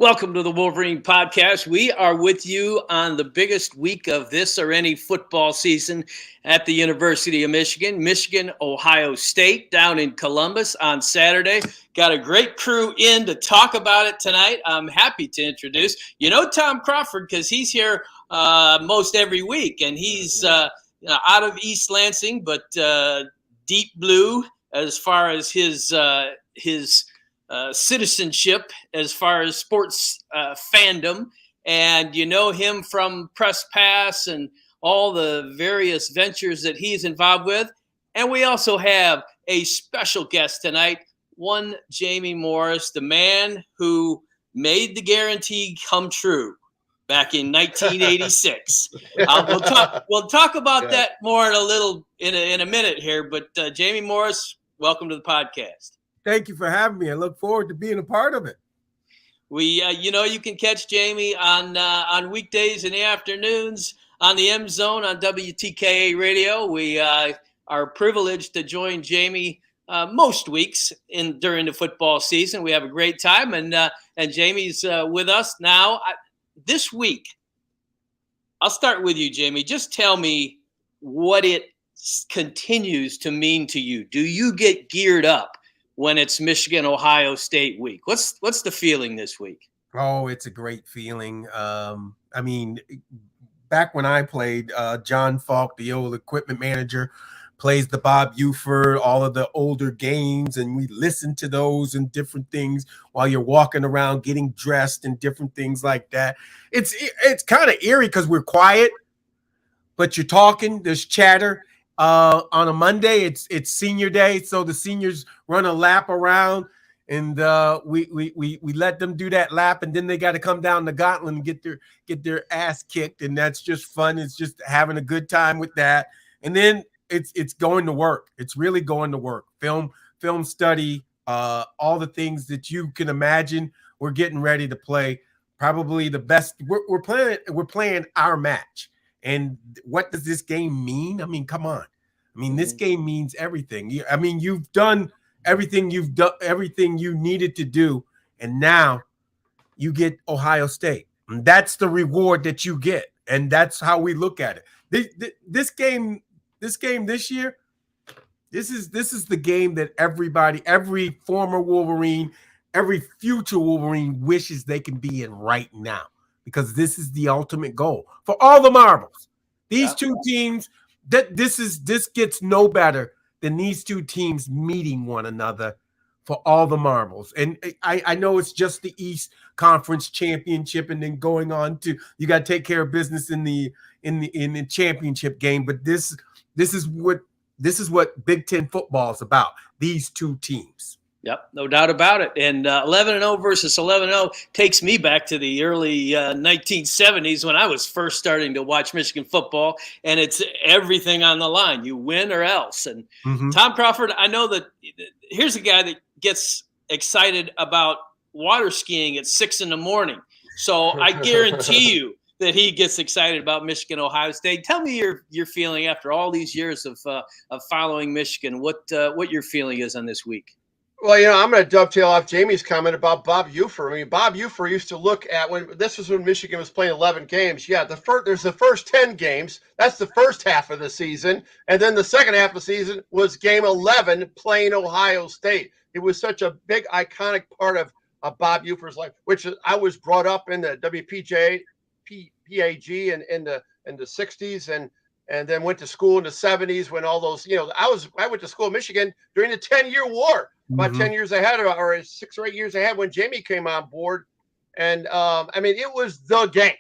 Welcome to the Wolverine podcast. We are with you on the biggest week of this or any football season at the University of Michigan, Ohio State down in Columbus on Saturday. Got a great crew in to talk about it tonight. I'm happy to introduce, Tom Crawford, because he's here most every week, and he's out of East Lansing, but deep blue as far as his citizenship as far as sports fandom, and you know him from Press Pass and all the various ventures that he's involved with. And we also have a special guest tonight, one Jamie Morris, the man who made the guarantee come true back in 1986. We'll talk about that more in a minute here, but Jamie Morris, welcome to the podcast. Thank you for having me. I look forward to being a part of it. We, you can catch Jamie on weekdays in the afternoons on the M Zone on WTKA Radio. We are privileged to join Jamie most weeks during the football season. We have a great time, and Jamie's with us now. This week, I'll start with you, Jamie. Just tell me what it continues to mean to you. Do you get geared up when it's Michigan-Ohio State week? What's the feeling this week? Oh, it's a great feeling. Back when I played, John Falk, the old equipment manager, plays the Bob Uford, all of the older games, and we listen to those and different things while you're walking around getting dressed and different things like that. It's kind of eerie because we're quiet, but you're talking, there's chatter. On a Monday, it's senior day, so the seniors run a lap around, and we let them do that lap, and then they got to come down the gauntlet and get their ass kicked, and that's just fun. It's just having a good time with that, and then it's going to work. It's really going to work. Film study, all the things that you can imagine. We're getting ready to play probably the best. We're playing our match. And what does this game mean? I mean, come on. I mean, this game means everything. You've done everything you needed to do, and now you get Ohio State. And that's the reward that you get, and that's how we look at it. This game this year, this is the game that every former Wolverine, every future Wolverine wishes they can be in right now. Because this is the ultimate goal for all the marbles. These two teams, this gets no better than these two teams meeting one another for all the marbles. And I know it's just the East Conference Championship, and then going on to you got to take care of business in the championship game. But this is what Big Ten football is about. These two teams. Yep, no doubt about it. And 11-0 versus 11-0 takes me back to the early 1970s when I was first starting to watch Michigan football, and it's everything on the line. You win or else. And Tom Crawford, I know that here's a guy that gets excited about water skiing at 6 a.m. So I guarantee you that he gets excited about Michigan, Ohio State. Tell me your feeling after all these years of following Michigan. What your feeling is on this week. Well, I'm going to dovetail off Jamie's comment about Bob Uford. I mean, Bob Uford used to look at when Michigan was playing 11 games. Yeah, there's the first 10 games. That's the first half of the season. And then the second half of the season was game 11 playing Ohio State. It was such a big, iconic part of Bob Uford's life, which I was brought up in the WPAG in the 60s and then went to school in the 70s when all those, I went to school in Michigan during the 10-year war. About 10 years ahead, or 6 or 8 years ahead, when Jamie came on board, and it was the game.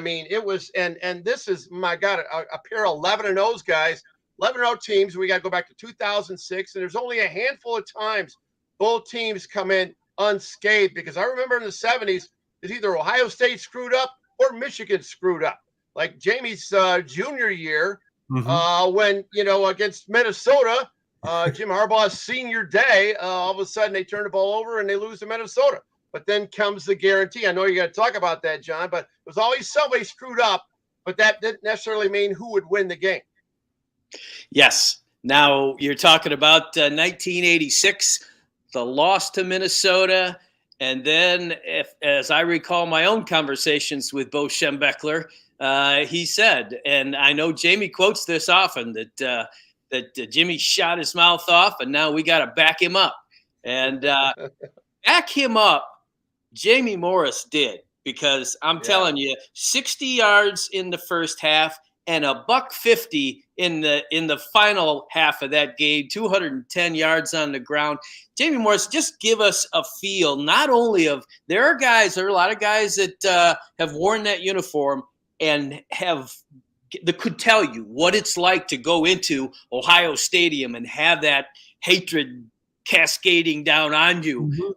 It was, and this is, my God, a pair of 11-0 guys, 11-0 teams. We got to go back to 2006, and there's only a handful of times both teams come in unscathed. Because I remember in the 70s, it's either Ohio State screwed up or Michigan screwed up. Like Jamie's junior year, when against Minnesota. Jim Harbaugh's senior day, all of a sudden they turn the ball over and they lose to Minnesota. But then comes the guarantee. I know you got to talk about that, John, but it was always somebody screwed up, but that didn't necessarily mean who would win the game. Yes. Now you're talking about 1986, the loss to Minnesota, And then, as I recall my own conversations with Bo Schembechler, he said, and I know Jamie quotes this often, that Jimmy shot his mouth off, and now we got to back him up. And back him up, Jamie Morris did, because I'm telling you, 60 yards in the first half and $150 in the final half of that game, 210 yards on the ground. Jamie Morris, just give us a feel, not only of there are a lot of guys that have worn that uniform and that could tell you what it's like to go into Ohio Stadium and have that hatred cascading down on you. Mm-hmm.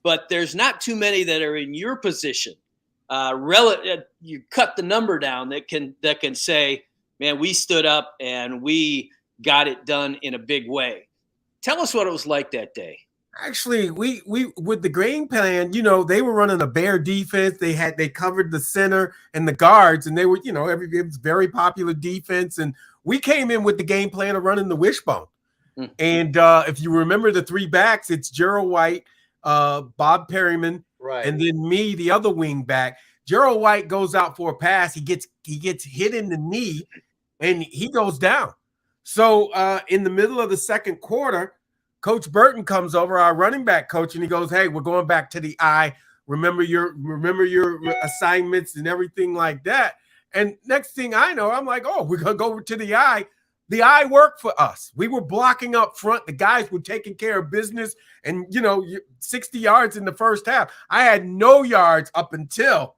But there's not too many that are in your position. You cut the number down that can say, man, we stood up and we got it done in a big way. Tell us what it was like that day. Actually, we with the game plan, they were running a bear defense. They covered the center and the guards, and they were, it was very popular defense. And we came in with the game plan of running the wishbone. Mm-hmm. And if you remember the three backs, it's Gerald White, Bob Perryman, right, and then me, the other wing back. Gerald White goes out for a pass. He gets hit in the knee, and he goes down. So in the middle of the second quarter, Coach Borton comes over, our running back coach, and he goes, "Hey, we're going back to the I. Remember your assignments and everything like that." And next thing I know, I'm like, "Oh, we're gonna go over to the I." The I worked for us. We were blocking up front. The guys were taking care of business. And, 60 yards in the first half. I had no yards up until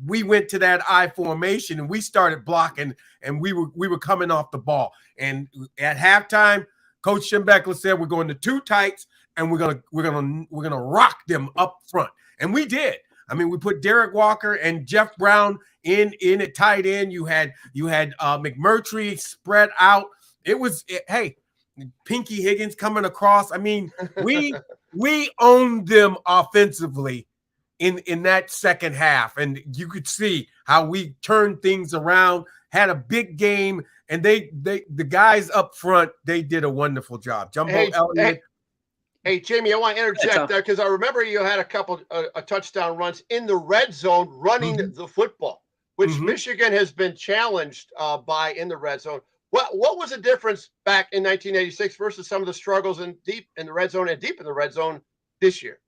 we went to that I formation and we started blocking, and we were coming off the ball. And at halftime, Coach Schembechler said, we're going to two tights and we're gonna rock them up front. And we did. I mean, we put Derek Walker and Jeff Brown in at tight end. You had McMurtry spread out. Hey, Pinky Higgins coming across. I mean, we owned them offensively in that second half, and you could see how we turned things around. Had a big game, and the guys up front, they did a wonderful job. Jumbo Elliott. Hey, Jamie, I want to interject there because I remember you had a couple of touchdown runs in the red zone running the football, which Michigan has been challenged by in the red zone. What was the difference back in 1986 versus some of the struggles deep in the red zone and deep in the red zone this year?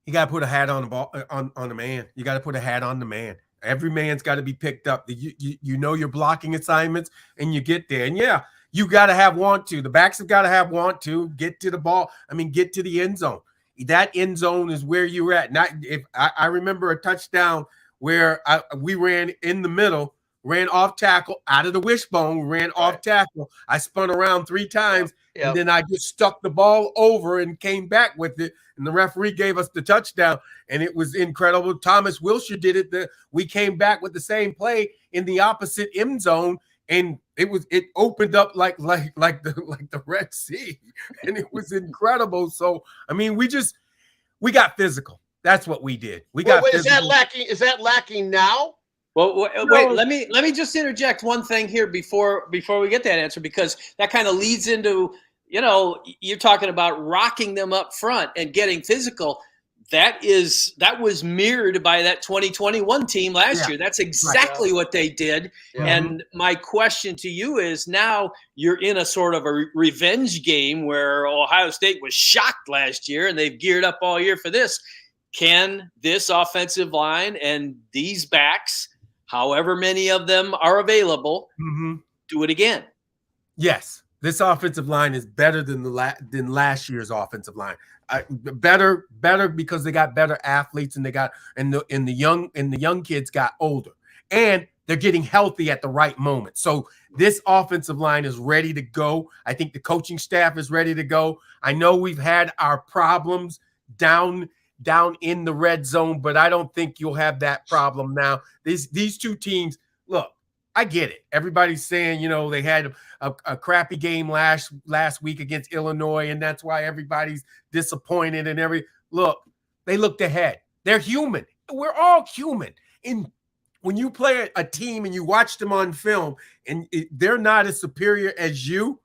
You got to put a hat on the ball on the man. You got to put a hat on the man. Every man's got to be picked up. Your blocking assignments, and you get there. And yeah, you got to have want to. The backs have got to have want to get to the ball. I mean, get to the end zone. That end zone is where you're at. Not if I remember a touchdown where we ran in the middle, ran off tackle out of the wishbone, ran off tackle. I spun around 3 times, and then I just stuck the ball over and came back with it. And the referee gave us the touchdown, and it was incredible. Thomas Wilshire did it. We came back with the same play in the opposite end zone, and it opened up like the Red Sea, and it was incredible. So I mean, we got physical. That's what we did. Wait, is that lacking? Is that lacking now? Well, wait. Let me just interject one thing here before we get that answer, because that kind of leads into, you're talking about rocking them up front and getting physical. That was mirrored by that 2021 team last year. That's exactly what they did. Yeah. And my question to you is, now you're in a sort of a revenge game where Ohio State was shocked last year and they've geared up all year for this. Can this offensive line and these backs, however many of them are available, do it again? Yes. This offensive line is better than last year's offensive line. Better because they got better athletes, and the young kids got older, and they're getting healthy at the right moment. So this offensive line is ready to go. I think the coaching staff is ready to go. I know we've had our problems down in the red zone, but I don't think you'll have that problem now. These two teams, look, I get it. Everybody's saying, they had a crappy game last week against Illinois, and that's why everybody's disappointed. Look, they looked ahead. They're human. We're all human. When you play a team and you watch them on film, and they're not as superior as you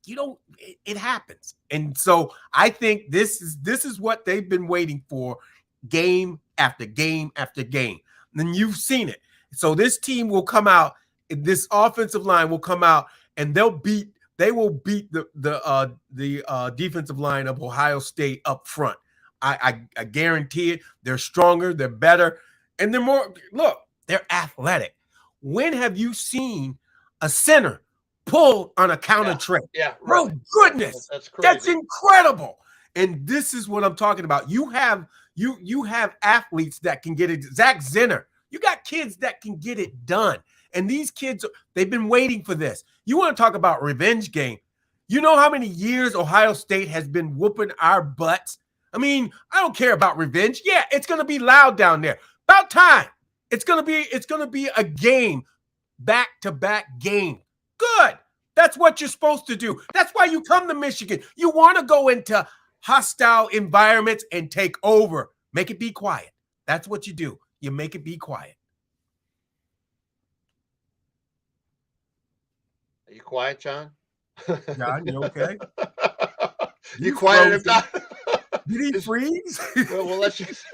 you don't. It happens, and so I think this is what they've been waiting for, game after game after game. And you've seen it. So this team will come out. This offensive line will come out, and they will beat the defensive line of Ohio State up front. I guarantee it. They're stronger. They're better, and they're more. Look, they're athletic. When have you seen a center pull on a counter trip? Yeah, really. Oh goodness, that's crazy. That's incredible. And this is what I'm talking about. You have athletes that can get it. Zach Zinner. You got kids that can get it done. And these kids, they've been waiting for this. You want to talk about revenge game? You know how many years Ohio State has been whooping our butts? I mean, I don't care about revenge. Yeah, it's going to be loud down there. About time. It's going to be a game, back-to-back game. Good. That's what you're supposed to do. That's why you come to Michigan. You want to go into hostile environments and take over. Make it be quiet. That's what you do. You make it be quiet. Are you quiet, John? John, you okay? You quiet him down? Did he freeze? Well, let's just.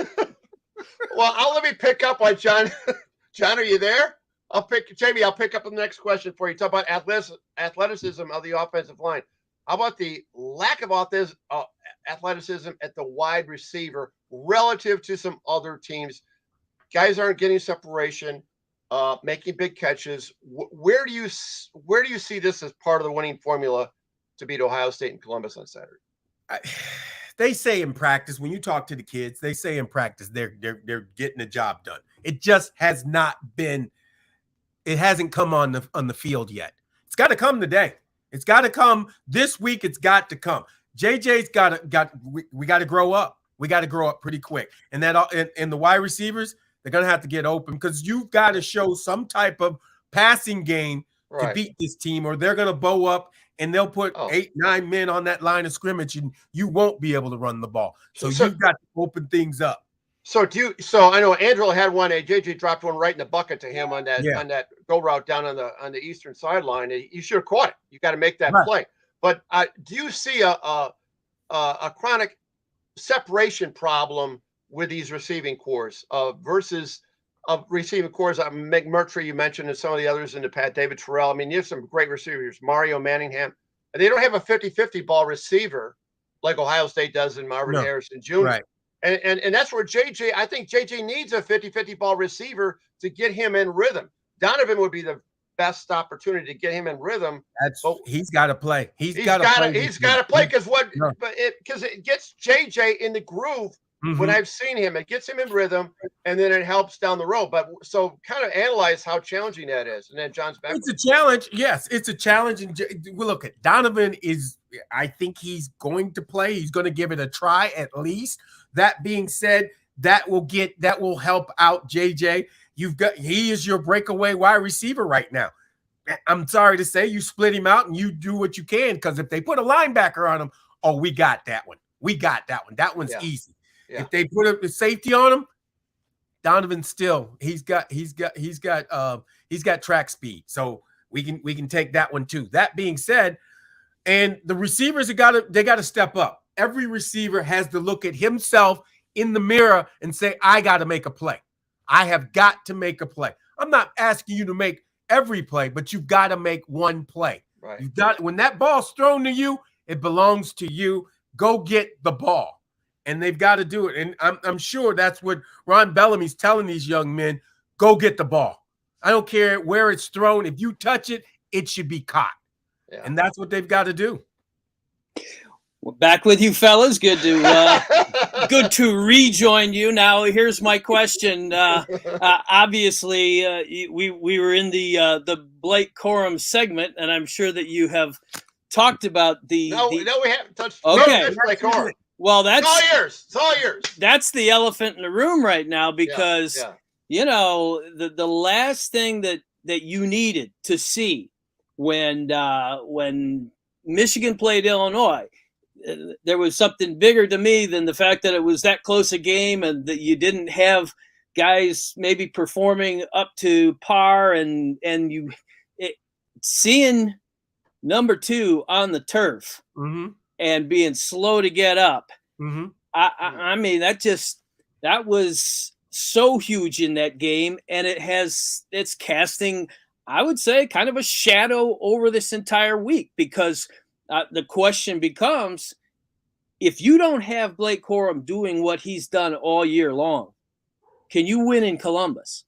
Let me pick up on John. John, are you there? Jamie, I'll pick up on the next question for you. Talk about athleticism of the offensive line. How about the lack of athleticism at the wide receiver relative to some other teams? Guys aren't getting separation, making big catches. Where do you see this as part of the winning formula to beat Ohio State and Columbus on Saturday? They say in practice, when you talk to the kids, they say in practice they're getting the job done. It just has not been. It hasn't come on the field yet. It's got to come today. It's got to come this week. It's got to come. JJ's we got to grow up. We got to grow up pretty quick. And the wide receivers, they're going to have to get open because you've got to show some type of passing game to beat this team, or they're going to bow up and they'll put 8-9 men on that line of scrimmage and you won't be able to run the ball. So you've got to open things up. So I know Andrew had one. JJ dropped one right in the bucket to him on that go route down on the eastern sideline. You should have caught it. You got to make that play. But do you see a chronic separation problem with these receiving cores versus receiving cores? McMurtry, you mentioned, and some of the others in the past, David Terrell. I mean, you have some great receivers, Mario Manningham, and they don't have a 50-50 ball receiver like Ohio State does in Marvin Harrison Jr. Right. And that's where I think JJ needs a 50-50 ball receiver to get him in rhythm. Donovan would be the best opportunity to get him in rhythm. He's got to play. He's got to play because it gets JJ in the groove. Mm-hmm. When I've seen him, it gets him in rhythm, and then it helps down the road. But so kind of analyze how challenging that is. And then John's back. It's a challenge. Yes, it's a challenge. And well, look, Donovan I think he's going to play. He's going to give it a try at least. That being said, that will help out JJ. He is your breakaway wide receiver right now. I'm sorry to say, you split him out and you do what you can, because if they put a linebacker on him, we got that one. We got that one. That one's easy. Yeah. If they put a safety on him, Donovan he's got track speed. So we can take that one too. That being said, and the receivers they got to step up. Every receiver has to look at himself in the mirror and say, I got to make a play. I have got to make a play. I'm not asking you to make every play, but you've got to make one play. Right. When that ball's thrown to you, it belongs to you. Go get the ball. And they've got to do it. And I'm sure that's what Ron Bellamy's telling these young men. Go get the ball. I don't care where it's thrown. If you touch it, it should be caught. Yeah. And that's what they've got to do. We're back with you, fellas. Good to rejoin you. Now, here's my question. Obviously, we were in the Blake Corum segment, and I'm sure that you have talked about No, we haven't touched. Okay, Blake Corum. Well, that's It's all yours. That's the elephant in the room right now, because you know the last thing that you needed to see when Michigan played Illinois, there was something bigger to me than the fact that it was that close a game and that you didn't have guys maybe performing up to par, and seeing Number 2 on the turf and being slow to get up. I mean, that was so huge in that game, and it's casting, I would say, kind of a shadow over this entire week, because the question becomes, if you don't have Blake Corum doing what he's done all year long, can you win in Columbus?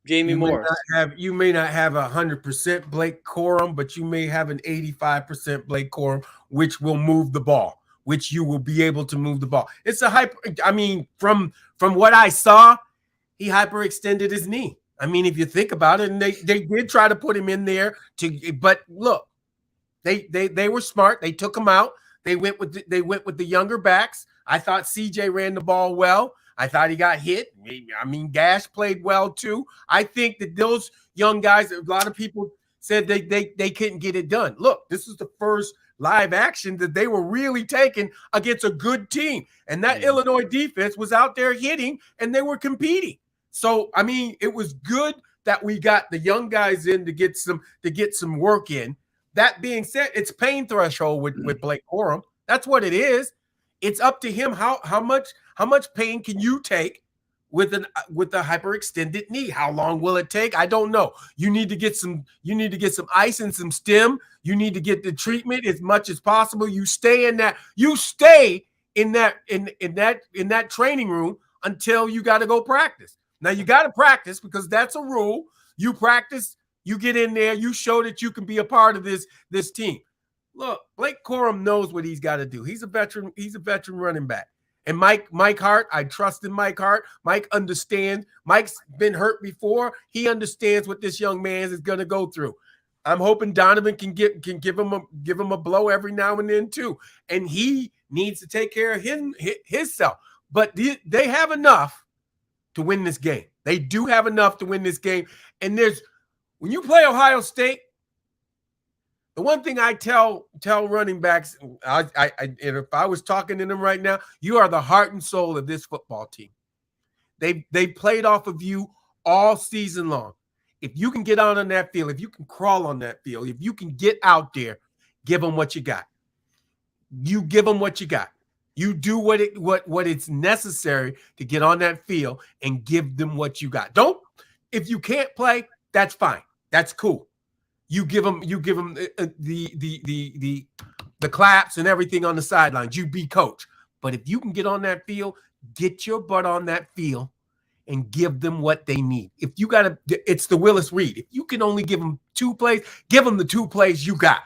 Jamie Morris. You may not have 100% Blake Corum, but you may have an 85% Blake Corum, which will move the ball, which you will be able to move the ball. It's a hyper. I mean, from what I saw, he hyperextended his knee. I mean, if you think about it, and they did try to put him in there but look, they were smart. They took him out. They went with the younger backs. I thought CJ ran the ball well. I thought he got hit. I mean, Gash played well too. I think that those young guys, a lot of people said they couldn't get it done. Look, this is the first live action that they were really taking against a good team. And that Illinois defense was out there hitting, and they were competing. So, I mean, it was good that we got the young guys in to get some work in. That being said, it's pain threshold with Blake Corum. That's what it is. It's up to him how much pain can you take with a hyperextended knee? How long will it take? I don't know. You need to get some ice and some stim. You need to get the treatment as much as possible. You stay in that training room until you got to go practice. Now you got to practice, because that's a rule. You practice, you get in there, you show that you can be a part of this team. Look, Blake Corum knows what he's got to do. He's a veteran running back. And Mike Hart, I trust in Mike Hart. Mike understands. Mike's been hurt before. He understands what this young man is going to go through. I'm hoping Donovan can give him a blow every now and then too. And he needs to take care of himself. But they have enough to win this game. They do have enough to win this game. And when you play Ohio State, the one thing I tell running backs, and if I was talking to them right now, you are the heart and soul of this football team. They played off of you all season long. If you can get out on that field, if you can crawl on that field, if you can get out there, give them what you got. You give them what you got. You do what it's necessary to get on that field and give them what you got. If you can't play, that's fine. That's cool. You give them the claps and everything on the sidelines. You be coach. But if you can get on that field, get your butt on that field and give them what they need. If you got to, it's the Willis Reed. If you can only give them 2 plays, give them the 2 plays you got.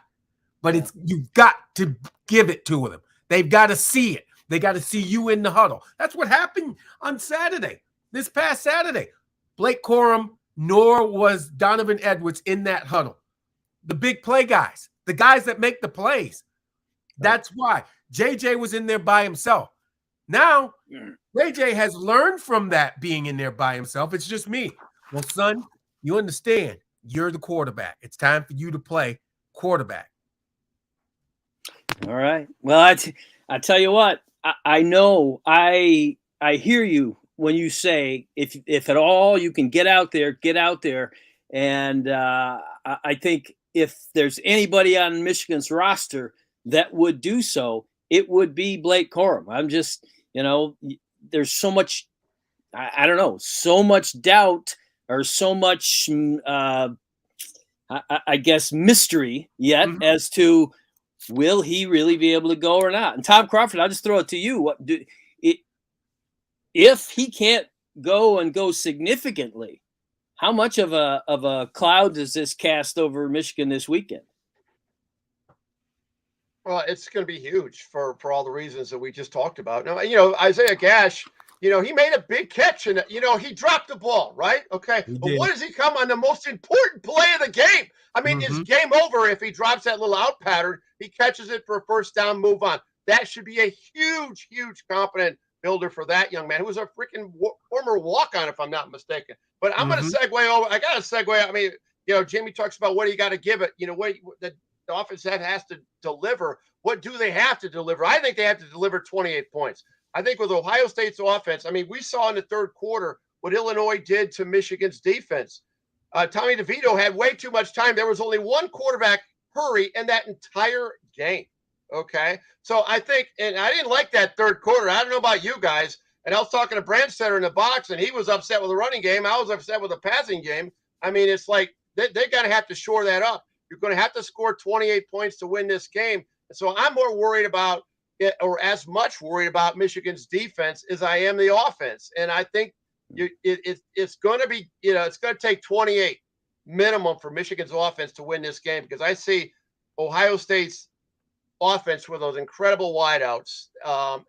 But you've got to give it to them. They've got to see it. They got to see you in the huddle. That's what happened on Saturday, this past Saturday. Blake Corum, nor was Donovan Edwards in that huddle. The big play guys, the guys that make the plays. That's why JJ was in there by himself. Now, JJ has learned from that being in there by himself. It's just me. Well, son, you understand. You're the quarterback. It's time for you to play quarterback. All right. Well, I tell you what, I know I hear you when you say if at all you can get out there, get out there. And I think if there's anybody on Michigan's roster that would do so, it would be Blake Corum. I'm just, there's so much, I don't know, so much doubt or so much, I guess, mystery yet as to will he really be able to go or not. And Tom Crawford, I'll just throw it to you. If he can't go significantly, how much of a cloud does this cast over Michigan this weekend? Well, it's going to be huge for all the reasons that we just talked about. Now, Isaiah Gash, he made a big catch and, he dropped the ball, right? Okay. But what does he come on the most important play of the game? I mean, it's game over if he drops that little out pattern. He catches it for a first down, move on. That should be a huge, huge competent builder for that young man who was a freaking former walk-on, if I'm not mistaken. But I'm going to segue over. I got to segue. I mean, Jamie talks about what you got to give it. What the offense that has to deliver. What do they have to deliver? I think they have to deliver 28 points. I think with Ohio State's offense, I mean, we saw in the third quarter what Illinois did to Michigan's defense. Tommy DeVito had way too much time. There was only one quarterback hurry in that entire game. Okay. So I think, and I didn't like that third quarter. I don't know about you guys. And I was talking to Brand Center in the box, and he was upset with the running game. I was upset with the passing game. I mean, it's like they're going to have to shore that up. You're going to have to score 28 points to win this game. And so I'm more worried about it, or as much worried about Michigan's defense as I am the offense. And I think it's going to be, it's going to take 28 minimum for Michigan's offense to win this game, because I see Ohio State's offense with those incredible wideouts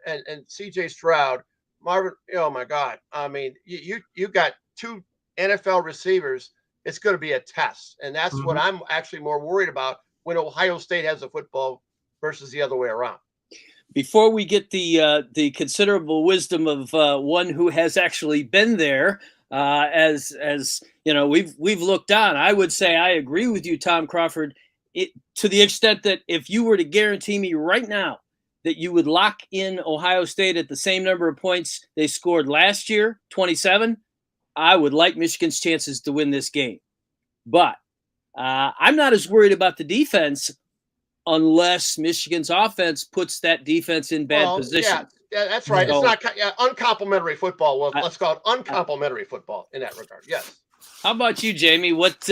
and C.J. Stroud, Marvin. Oh my God! I mean, you got two NFL receivers. It's going to be a test, and that's what I'm actually more worried about when Ohio State has the football versus the other way around. Before we get the considerable wisdom of one who has actually been there, as you know, we've looked on. I would say I agree with you, Tom Crawford, to the extent that if you were to guarantee me right now that you would lock in Ohio State at the same number of points they scored last year, 27, I would like Michigan's chances to win this game. But I'm not as worried about the defense unless Michigan's offense puts that defense in bad position. Yeah, that's right. So, it's not uncomplimentary football. Well, let's call it uncomplimentary football in that regard. Yes. How about you, Jamie? What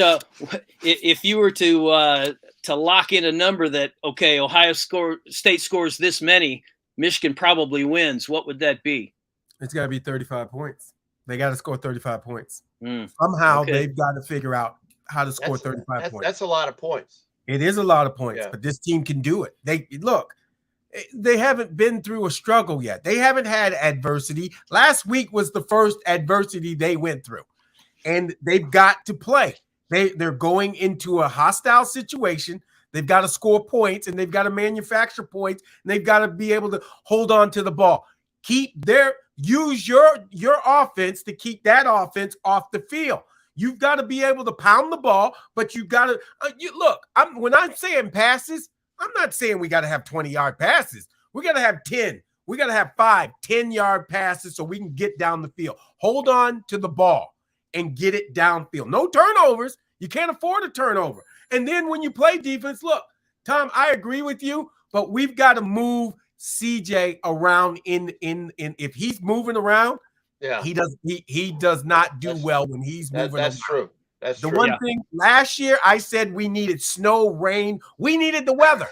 if you were to lock in a number that, okay, Ohio State scores this many, Michigan probably wins? What would that be? It's got to be 35 points. They got to score 35 points. Somehow they've got to figure out how to score 35 points. That's a lot of points. It is a lot of points, but this team can do it. They haven't been through a struggle yet. They haven't had adversity. Last week was the first adversity they went through, and they've got to play. They're going into a hostile situation. They've got to score points, and they've got to manufacture points, and they've got to be able to hold on to the ball. Use your offense to keep that offense off the field. You've got to be able to pound the ball, but you've got to when I'm saying passes, I'm not saying we got to have 20-yard passes. We got to have 10. We got to have 5 10-yard passes so we can get down the field. Hold on to the ball and get it downfield. No turnovers. You can't afford a turnover. And then when you play defense, look, Tom, I agree with you, but we've got to move CJ around in if he's moving around. Yeah, he does not do well when he's moving. That's true. That's the one thing last year I said we needed snow, rain. We needed the weather,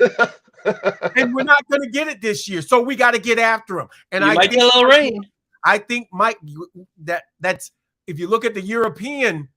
and we're not going to get it this year. So we got to get after him. And I might get a little rain. I think Mike, that's if you look at the European,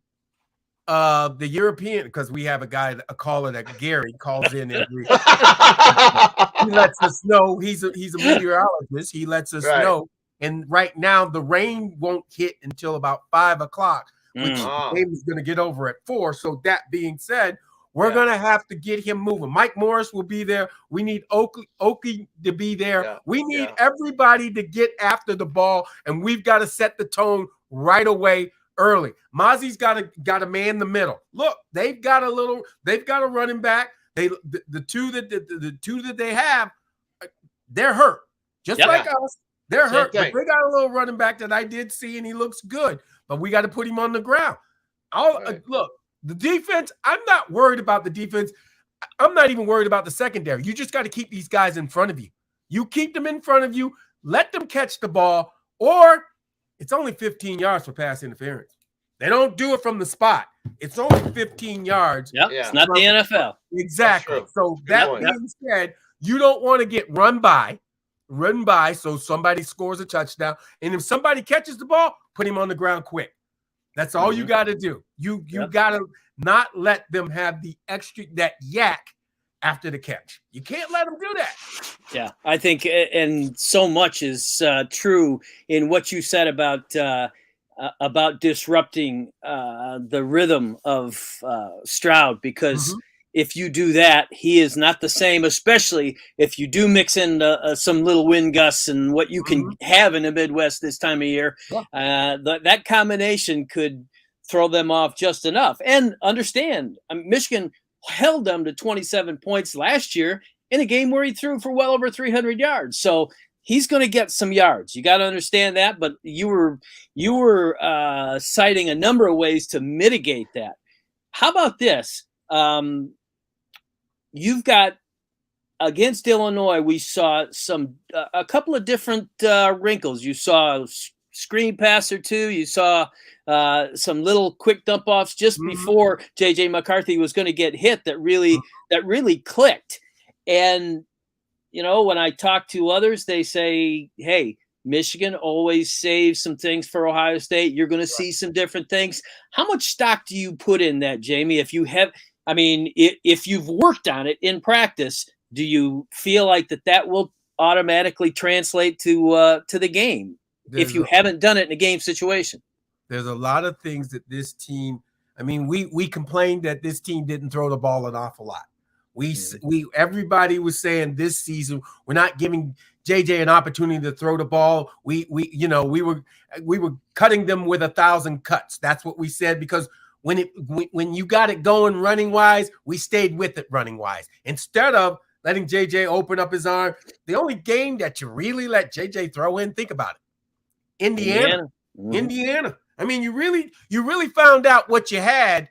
because we have a caller that Gary calls in and he lets us know he's a meteorologist. He lets us know. And right now, the rain won't hit until about 5 o'clock, which the game is going to get over at 4. So that being said, we're going to have to get him moving. Mike Morris will be there. We need Okie to be there. Yeah. We need everybody to get after the ball, and we've got to set the tone right away early. Mozzie's got to man the middle. Look, they've got a running back. The two that they have, they're hurt. Just like us. They're hurt, but they got a little running back that I did see, and he looks good. But we got to put him on the ground. Look, the defense, I'm not worried about the defense. I'm not even worried about the secondary. You just got to keep these guys in front of you. You keep them in front of you, let them catch the ball, or it's only 15 yards for pass interference. They don't do it from the spot. It's only 15 yards. Yep, it's not the NFL. Exactly. So that being said, you don't want to get run by so somebody scores a touchdown. And if somebody catches the ball, put him on the ground quick. That's all you got to do. You got to not let them have that yak after the catch. You can't let them do that. Yeah, I think, and so much is true in what you said about disrupting the rhythm of Stroud, because if you do that, he is not the same, especially if you do mix in some little wind gusts and what you can have in the Midwest this time of year. That combination could throw them off just enough. And understand, Michigan held them to 27 points last year in a game where he threw for well over 300 yards. So he's going to get some yards. You got to understand that. But you were citing a number of ways to mitigate that. How about this? You've got against Illinois, we saw a couple of different wrinkles. You saw a screen pass or two. You saw some little quick dump offs just before JJ McCarthy was going to get hit that really clicked. And when I talk to others, they say, "Hey, Michigan always saves some things for Ohio State. You're going to see some different things." How much stock do you put in that, Jamie? If you've worked on it in practice, do you feel like that will automatically translate to the game if you haven't done it in a game situation? There's a lot of things that this team. I mean, we complained that this team didn't throw the ball an awful lot. Everybody was saying this season we're not giving JJ an opportunity to throw the ball. We were cutting them with 1,000 cuts. That's what we said, because when you got it going running wise, we stayed with it running wise instead of letting JJ open up his arm. The only game that you really let JJ throw in, think about it, Indiana. Indiana. I mean, you really found out what you had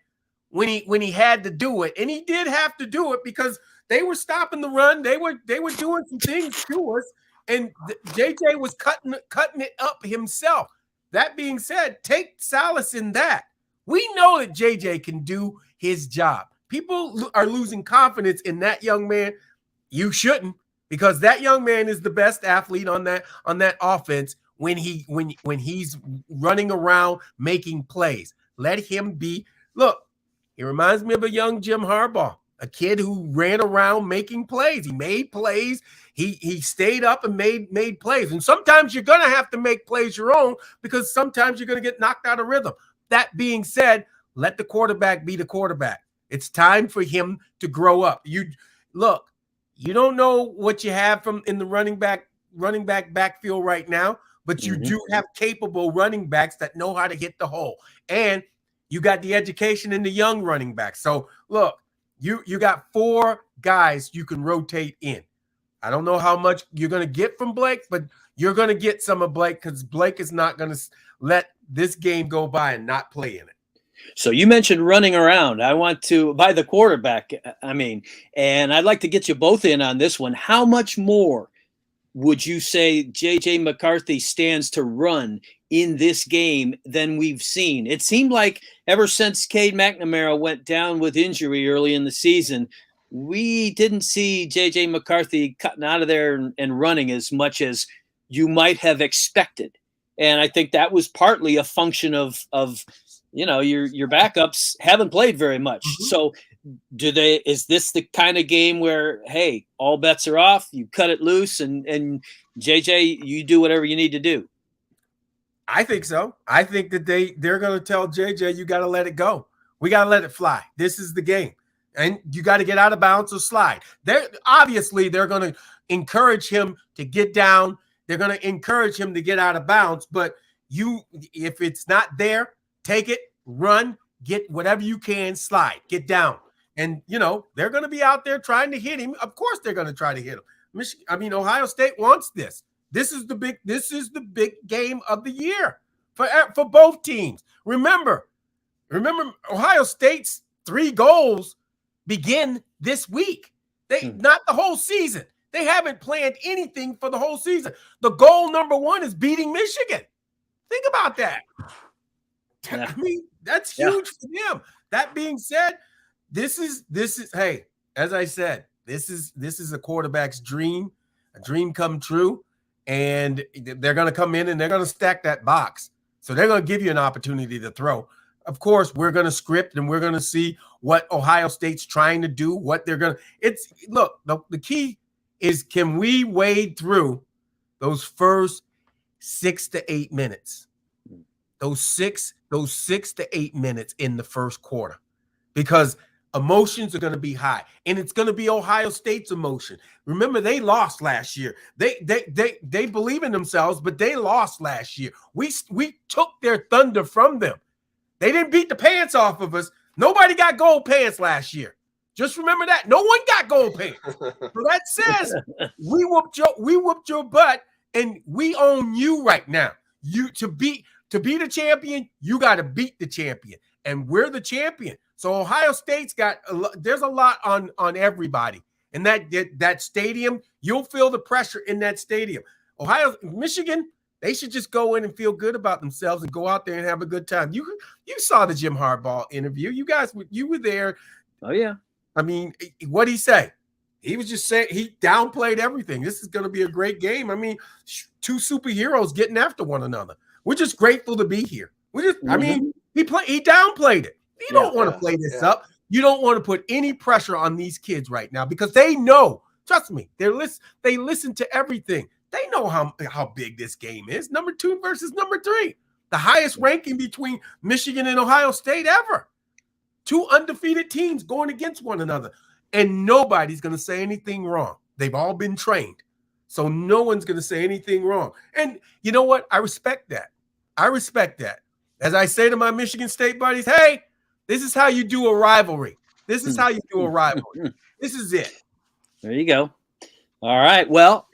when he had to do it, and he did have to do it because they were stopping the run. They were doing some things to us, and JJ was cutting it up himself. That being said, take solace in that. We know that JJ can do his job. People are losing confidence in that young man. You shouldn't, because that young man is the best athlete on that offense when he's running around making plays. Let him be. Look, he reminds me of a young Jim Harbaugh, a kid who ran around making plays. He made plays. He stayed up and made plays. And sometimes you're going to have to make plays your own, because sometimes you're going to get knocked out of rhythm. That being said, let the quarterback be the quarterback. It's time for him to grow up. You don't know what you have in the running back backfield right now, but you do have capable running backs that know how to hit the hole. And you got the education in the young running backs. So look, you got 4 guys you can rotate in. I don't know how much you're going to get from Blake, but you're going to get some of Blake, because Blake is not going to let this game go by and not play in it. So you mentioned running around. I want to by the quarterback. And I'd like to get you both in on this one. How much more would you say JJ McCarthy stands to run in this game than we've seen? It seemed like ever since Cade McNamara went down with injury early in the season, we didn't see JJ McCarthy cutting out of there and running as much as you might have expected. And I think that was partly a function of your backups haven't played very much. So is this the kind of game where, hey, all bets are off, you cut it loose, and JJ, you do whatever you need to do? I think so. I think that they're going to tell JJ, you got to let it go. We got to let it fly. This is the game. And you got to get out of bounds or slide. They're going to encourage him to get down. They're going to encourage him to get out of bounds. But if it's not there, take it, run, get whatever you can, slide, get down. And, they're going to be out there trying to hit him. Of course they're going to try to hit him. Ohio State wants this. This is the big game of the year for both teams. Remember, Ohio State's 3 goals begin this week. Not the whole season. They haven't planned anything for the whole season. The goal number 1 is beating Michigan. Think about that. Yeah. That's huge for them. That being said, this is hey, as I said, this is a quarterback's dream, a dream come true, and they're going to come in and they're going to stack that box. So they're going to give you an opportunity to throw. Of course, we're going to script and we're going to see what Ohio State's trying to do, what they're going to. The key is, can we wade through those first 6 to 8 minutes? Those six to 8 minutes in the first quarter, because emotions are going to be high, and it's going to be Ohio State's emotion. Remember, they lost last year. They believe in themselves, but they lost last year. We took their thunder from them. They didn't beat the pants off of us. Nobody got gold pants last year. Just remember that. No one got gold pants. So that says we whooped your butt, and we own you right now. To be the champion, you got to beat the champion, and we're the champion. So Ohio State's got there's a lot on everybody. And that stadium, you'll feel the pressure in that stadium. Michigan, they should just go in and feel good about themselves and go out there and have a good time. You saw the Jim Harbaugh interview. You were there. Oh, yeah. I mean, what'd he say? He was just saying he downplayed everything. This is going to be a great game. I mean, two superheroes getting after one another. We're just grateful to be here. I mean, he downplayed it. You don't want to play this up. You don't want to put any pressure on these kids right now because they know. Trust me, they listen to everything. They know how big this game is. Number 2 versus number 3, the highest ranking between Michigan and Ohio State ever. 2 undefeated teams going against one another. And nobody's going to say anything wrong. They've all been trained. So no one's going to say anything wrong. And you know what? I respect that. As I say to my Michigan State buddies, hey, this is how you do a rivalry. This is it. There you go. All right. Well,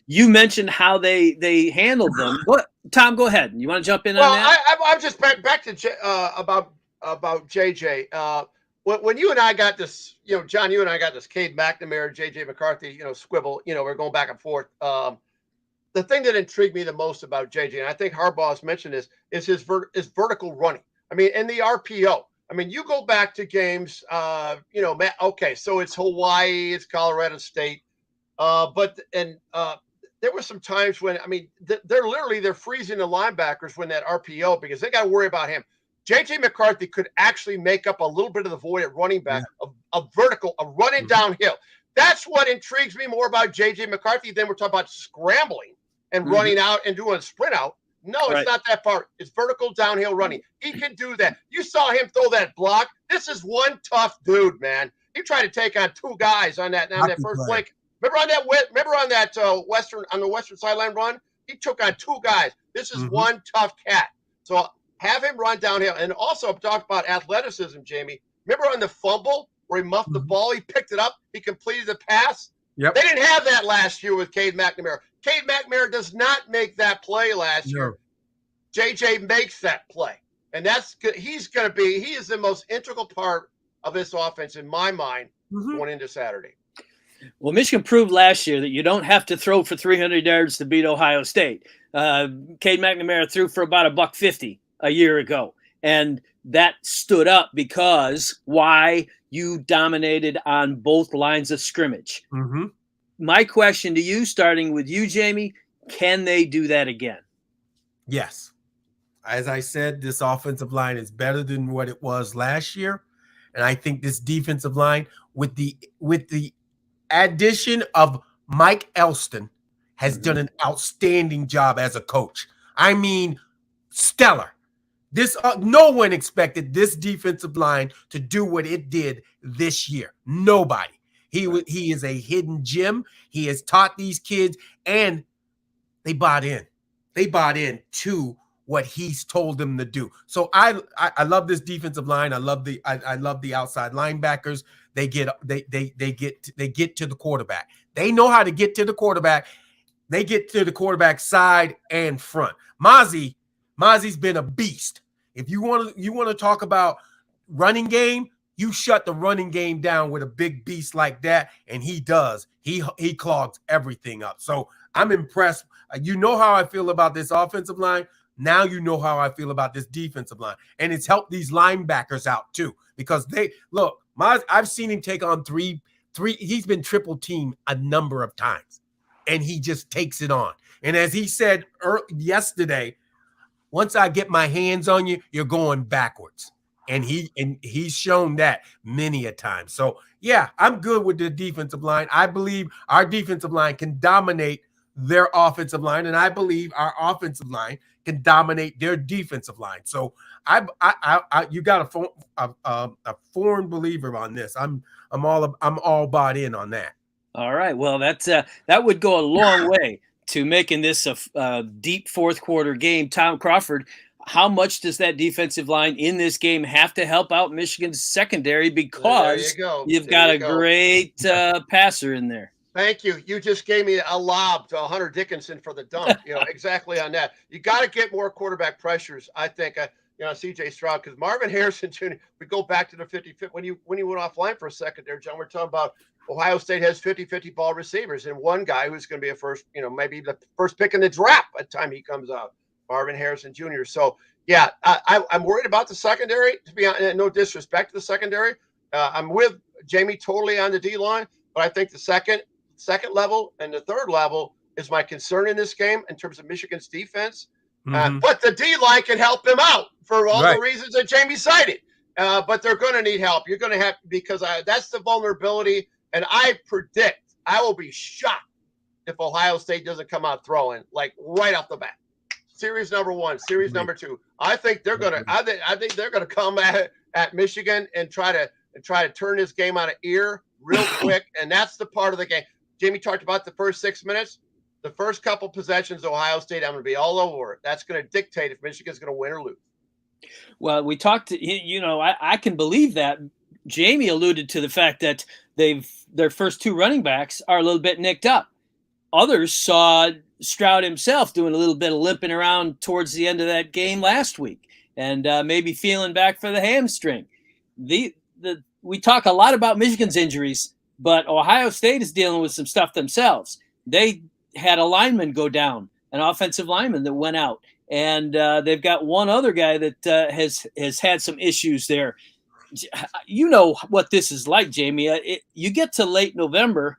you mentioned how they handled them. What, Tom? Go ahead. You want to jump in on that? I'm just back to about JJ. When you and I got this, John, you and I got this Cade McNamara, JJ McCarthy, squibble. We're going back and forth. The thing that intrigued me the most about JJ, and I think Harbaugh has mentioned this, is his vertical running. I mean, in the RPO. I mean, you go back to games, okay, so it's Hawaii, it's Colorado State. But there were some times when, I mean, they're freezing the linebackers when that RPO because they got to worry about him. JJ McCarthy could actually make up a little bit of the void at running back, a running downhill. That's what intrigues me more about JJ McCarthy than we're talking about scrambling and running out and doing a sprint out. No, it's not that far. It's vertical downhill running. He can do that. You saw him throw that block. This is one tough dude, man. He tried to take on 2 guys on that first play. Remember on the western sideline run? He took on 2 guys. This is one tough cat. So have him run downhill. And also talk about athleticism, Jamie. Remember on the fumble where he muffed the ball, he picked it up, he completed the pass? Yep. They didn't have that last year with Cade McNamara. Cade McNamara does not make that play last year. JJ makes that play. And that's good. He is the most integral part of this offense in my mind going into Saturday. Well, Michigan proved last year that you don't have to throw for 300 yards to beat Ohio State. Cade McNamara threw for about $150 a year ago. And that stood up because why you dominated on both lines of scrimmage. My question to you, starting with you, Jamie, can they do that again? Yes. As I said, this offensive line is better than what it was last year. And I think this defensive line with the addition of Mike Elston has done an outstanding job as a coach. I mean, stellar. This no one expected this defensive line to do what it did this year. Nobody. He is a hidden gem. He has taught these kids, and they bought in. They bought in to what he's told them to do. So I love this defensive line. I love the outside linebackers. They get to the quarterback. They know how to get to the quarterback. They get to the quarterback side and front. Mozzie's been a beast. If you want to talk about running game, you shut the running game down with a big beast like that, and he does. He clogs everything up. So I'm impressed. You know how I feel about this offensive line. Now you know how I feel about this defensive line. And it's helped these linebackers out too. Because I've seen him take on three. He's been triple teamed a number of times. And he just takes it on. And as he said yesterday, once I get my hands on you, you're going backwards. And he's shown that many a time. So, yeah, I'm good with the defensive line. I believe our defensive line can dominate their offensive line, and I believe our offensive line can dominate their defensive line. So, you got a foreign believer on this. I'm all bought in on that. All right. Well, that would go a long way to making this a deep fourth quarter game. Tom Crawford, how much does that defensive line in this game have to help out Michigan's secondary? Because you've got a great passer in there. Thank you. You just gave me a lob to Hunter Dickinson for the dunk. Exactly on that. You got to get more quarterback pressures. I think C.J. Stroud, because Marvin Harrison Jr. We go back to the 50-50 when you went offline for a second there, John. We're talking about Ohio State has 50-50 ball receivers, and one guy who's going to be a first, maybe the first pick in the draft by the time he comes out, Marvin Harrison Jr. So yeah, I'm worried about the secondary. To be honest, no disrespect to the secondary, I'm with Jamie totally on the D line, but I think the second level and the third level is my concern in this game in terms of Michigan's defense. But the D-line can help them out for all the reasons that Jamie cited. But they're going to need help. You're going to have, because that's the vulnerability. And I predict I will be shocked if Ohio State doesn't come out throwing like right off the bat. Series number 1, series number 2. I think they're going to. I think they're going to come at Michigan and try to turn this game on an ear real quick. And that's the part of the game. Jamie talked about the first 6 minutes. The first couple possessions of Ohio State, I'm going to be all over it. That's going to dictate if Michigan's going to win or lose. Well, we talked, I can believe that. Jamie alluded to the fact that their first 2 running backs are a little bit nicked up. Others saw Stroud himself doing a little bit of limping around towards the end of that game last week and maybe feeling back for the hamstring. We talk a lot about Michigan's injuries, but Ohio State is dealing with some stuff themselves. They had a lineman go down, an offensive lineman that went out. And they've got one other guy that has had some issues there. You know what this is like, Jamie. You get to late November,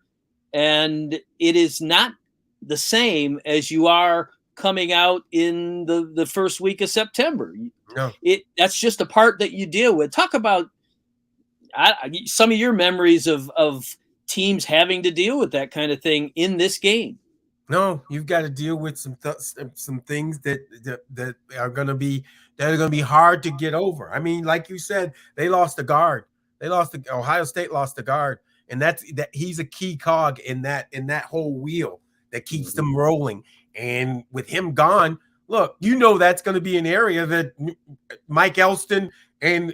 and it is not the same as you are coming out in the first week of September. No. That's just a part that you deal with. Talk about some of your memories of teams having to deal with that kind of thing in this game. No, you've got to deal with some things that are going to be hard to get over. I mean, like you said, they lost the guard. Ohio State lost the guard, and that he's a key cog in that whole wheel that keeps them rolling. And with him gone, look, that's going to be an area that Mike Elston and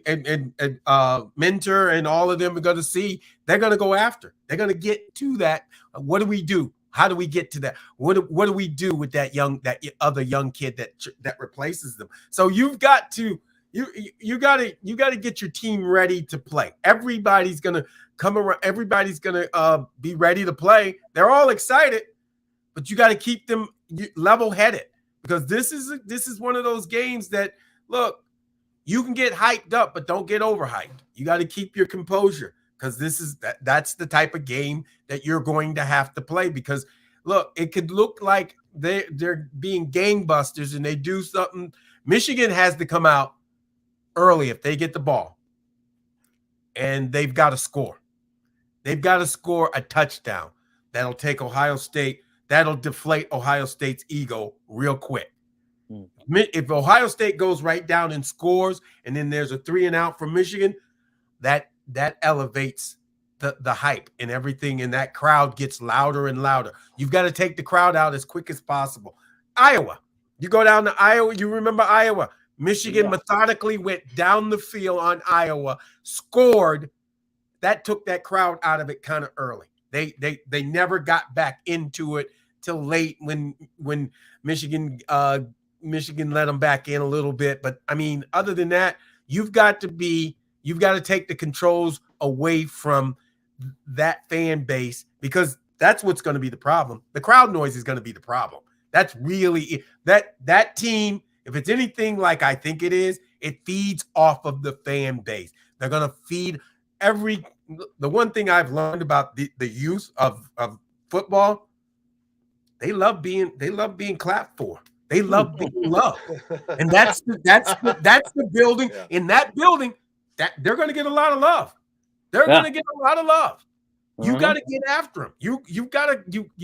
Mentor and all of them are going to see. They're going to go after. They're going to get to that. What do we do? How do we get to that? What do we do with that other young kid that replaces them? So you've got to get your team ready to play. Everybody's gonna come around. Everybody's gonna be ready to play. They're all excited, but you got to keep them level-headed, because this is one of those games that, look, you can get hyped up, but don't get overhyped. You got to keep your composure, because that's the type of game that you're going to have to play. Because, look, it could look like they're being gangbusters and they do something. Michigan has to come out early if they get the ball, and they've got to score. They've got to score a touchdown that'll take Ohio State. That'll deflate Ohio State's ego real quick. If Ohio State goes right down and scores, and then there's a 3-and-out for Michigan, that elevates the hype and everything, and that crowd gets louder and louder. You've got to take the crowd out as quick as possible. Iowa, you go down to Iowa, you remember Iowa. Michigan methodically went down the field on Iowa, scored. That took that crowd out of it kind of early. They never got back into it till late when Michigan let them back in a little bit. But I mean, other than that, you've got to take the controls away from that fan base, because that's what's going to be the problem. The crowd noise is going to be the problem. That's really that team. If it's anything like I think it is, it feeds off of the fan base. They're going to feed the one thing I've learned about the youth of football, they love being clapped for. They love being loved. And that's the building. Yeah. In that building, that they're going to get a lot of love. They're going to get a lot of love. You got to get after them. You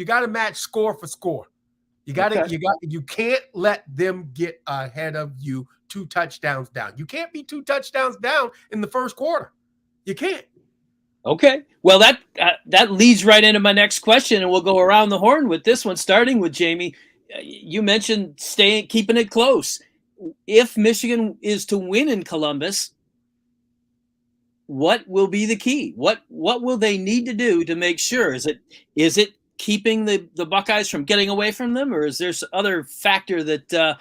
got to match score for score. You can't let them get ahead of you 2 touchdowns down. You can't be 2 touchdowns down in the first quarter. You can't. Okay. Well, that leads right into my next question, and we'll go around the horn with this one, starting with Jamie. You mentioned keeping it close. If Michigan is to win in Columbus, what will be the key? What will they need to do to make sure? Is it keeping the Buckeyes from getting away from them, or is there other factor that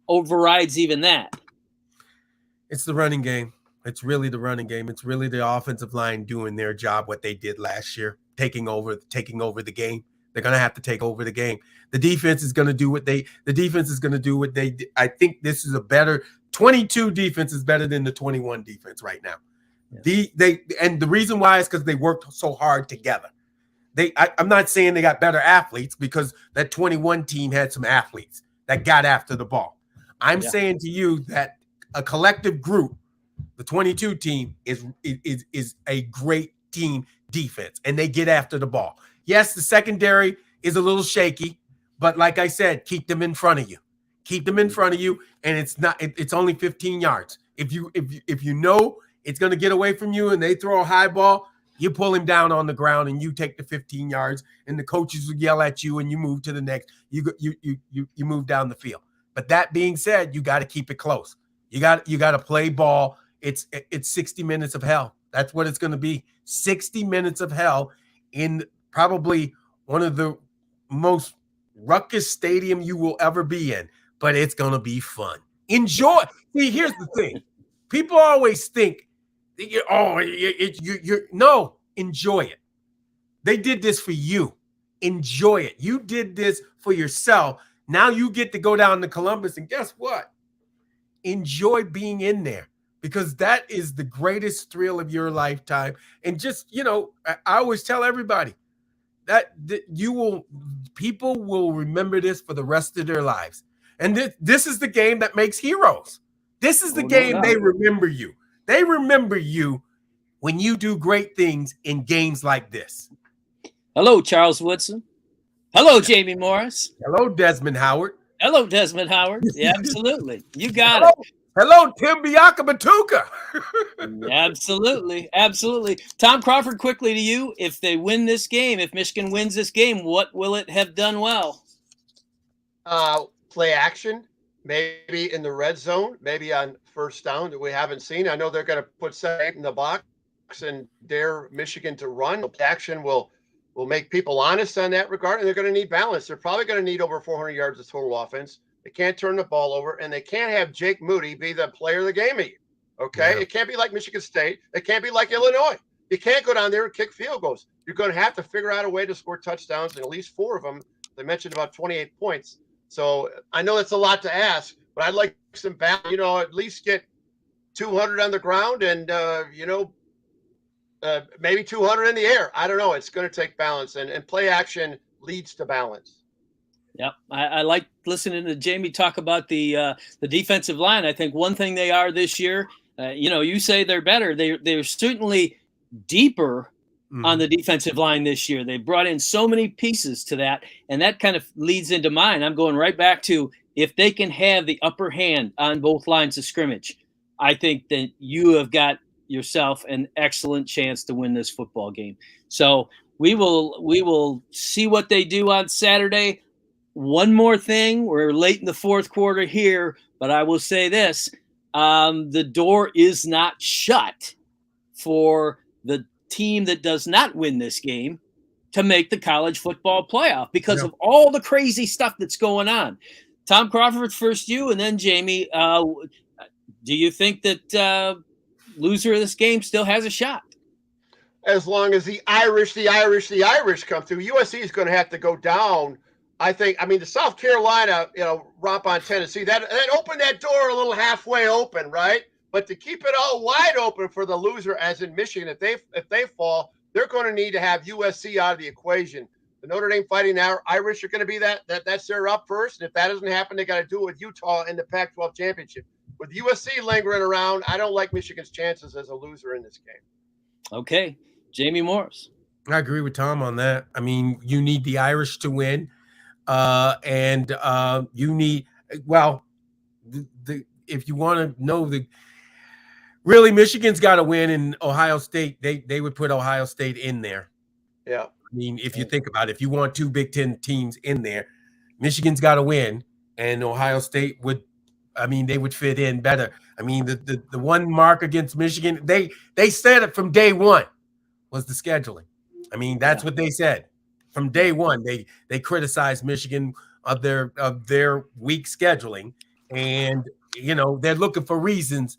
overrides even that? It's the running game. It's really the running game. It's really the offensive line doing their job, what they did last year, taking over the game. They're going to have to take over the game. The defense is going to do what they did. I think this is a better 22 defense is better than the 21 defense right now. Yeah. And the reason why is because they worked so hard together. I'm not saying they got better athletes, because that 21 team had some athletes that got after the ball. I'm saying to you that a collective group, the 22 team is a great team defense, and they get after the ball. Yes, the secondary is a little shaky, but like I said, keep them in front of you. Keep them in front of you, and it's only 15 yards. If you know it's going to get away from you and they throw a high ball, you pull him down on the ground and you take the 15 yards, and the coaches will yell at you and you move to the next. You move down the field. But that being said, you got to keep it close. You got to play ball. It's 60 minutes of hell. That's what it's going to be. 60 minutes of hell in probably one of the most ruckus stadium you will ever be in, but it's going to be fun. Enjoy. See, here's the thing. People always think, no, enjoy it. They did this for you. Enjoy it. You did this for yourself. Now you get to go down to Columbus, and guess what? Enjoy being in there, because that is the greatest thrill of your lifetime. And just, I always tell everybody that people will remember this for the rest of their lives. And this is the game that makes heroes. This is the game they remember you. They remember you when you do great things in games like this. Hello, Charles Woodson. Hello, Jamie Morris. Hello, Desmond Howard. Hello, Desmond Howard. Yeah, absolutely. You got it. Hello, Tim Biakabatuka. Absolutely. Absolutely. Tom Crawford, quickly to you. If they win this game, if Michigan wins this game, what will it have done well? Play action, maybe in the red zone, maybe on first down that we haven't seen. I know they're going to put 7 in the box and dare Michigan to run. Play action will make people honest on that regard, and they're going to need balance. They're probably going to need over 400 yards of total offense. They can't turn the ball over, and they can't have Jake Moody be the player of the game. Okay? Yeah. It can't be like Michigan State. It can't be like Illinois. You can't go down there and kick field goals. You're going to have to figure out a way to score touchdowns, and at least 4 of them. They mentioned about 28 points. So I know that's a lot to ask, but I'd like some balance, at least get 200 on the ground and, maybe 200 in the air. I don't know. It's going to take balance, and play action leads to balance. Yep. I like listening to Jamie talk about the defensive line. I think one thing they are this year, you say they're better. They're certainly deeper on the defensive line this year. They brought in so many pieces to that, and that kind of leads into mine. I'm going right back to, if they can have the upper hand on both lines of scrimmage, I think that you have got yourself an excellent chance to win this football game. So we will see what they do on Saturday. One more thing, we're late in the fourth quarter here, but I will say this, the door is not shut for the team that does not win this game to make the college football playoff because of all the crazy stuff that's going on. Tom Crawford, first you, and then Jamie. Do you think that loser of this game still has a shot? As long as the Irish come through, USC is going to have to go down. I think. I mean, the South Carolina, romp on Tennessee, that opened that door a little halfway open, right? But to keep it all wide open for the loser, as in Michigan, if they fall, they're going to need to have USC out of the equation. The Notre Dame Fighting Irish are going to be that's their up first. And if that doesn't happen, they got to do it with Utah in the Pac-12 championship. With USC lingering around, I don't like Michigan's chances as a loser in this game. Okay, Jamie Morris. I agree with Tom on that. I mean, you need the Irish to win, and you need if you want to know really, Michigan's got to win, and Ohio State, they would put Ohio State in there. Yeah. I mean, if you think about it, if you want 2 Big Ten teams in there, Michigan's got to win, and Ohio State would fit in better. I mean, the one mark against Michigan, they said it from day one, was the scheduling. I mean, that's what they said. From day one, they criticized Michigan of their weak scheduling, and they're looking for reasons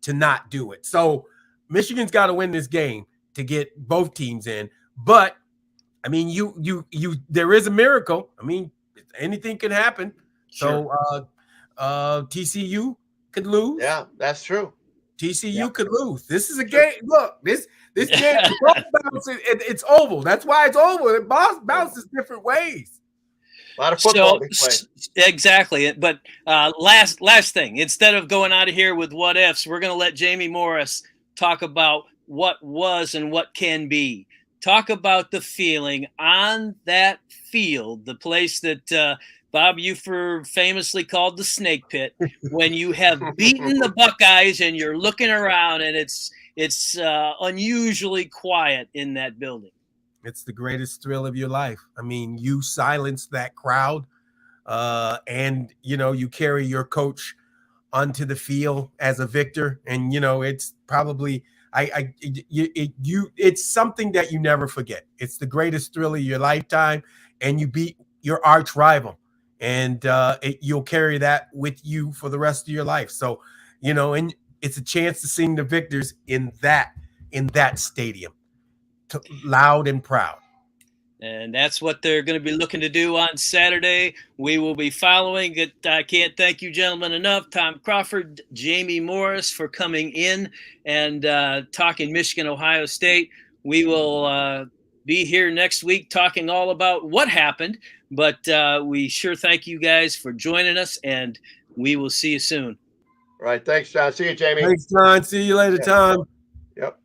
to not do it. So Michigan's got to win this game to get both teams in. But I mean, there is a miracle. I mean, anything can happen. Sure. So TCU could lose. Yeah, that's true. TCU could lose. This is a game. Look, this game, it's oval. That's why it's oval. It bounces different ways. A lot of football to play. Exactly. But last thing, instead of going out of here with what ifs, we're going to let Jamie Morris talk about what was and what can be. Talk about the feeling on that field, the place that Bob Ufer famously called the snake pit, when you have beaten the Buckeyes and you're looking around and it's unusually quiet in that building. It's the greatest thrill of your life. I mean, you silence that crowd, and you carry your coach onto the field as a victor, and it's probably it's something that you never forget. It's the greatest thrill of your lifetime, and you beat your arch rival, and you'll carry that with you for the rest of your life. So, and it's a chance to sing the victors in that stadium, loud and proud. And that's what they're going to be looking to do on Saturday. We will be following it. I can't thank you gentlemen enough. Tom Crawford, Jamie Morris, for coming in and talking Michigan, Ohio State. We will be here next week talking all about what happened. But we sure thank you guys for joining us, and we will see you soon. All right. Thanks, John. See you, Jamie. Thanks, John. See you later, Tom. Yep.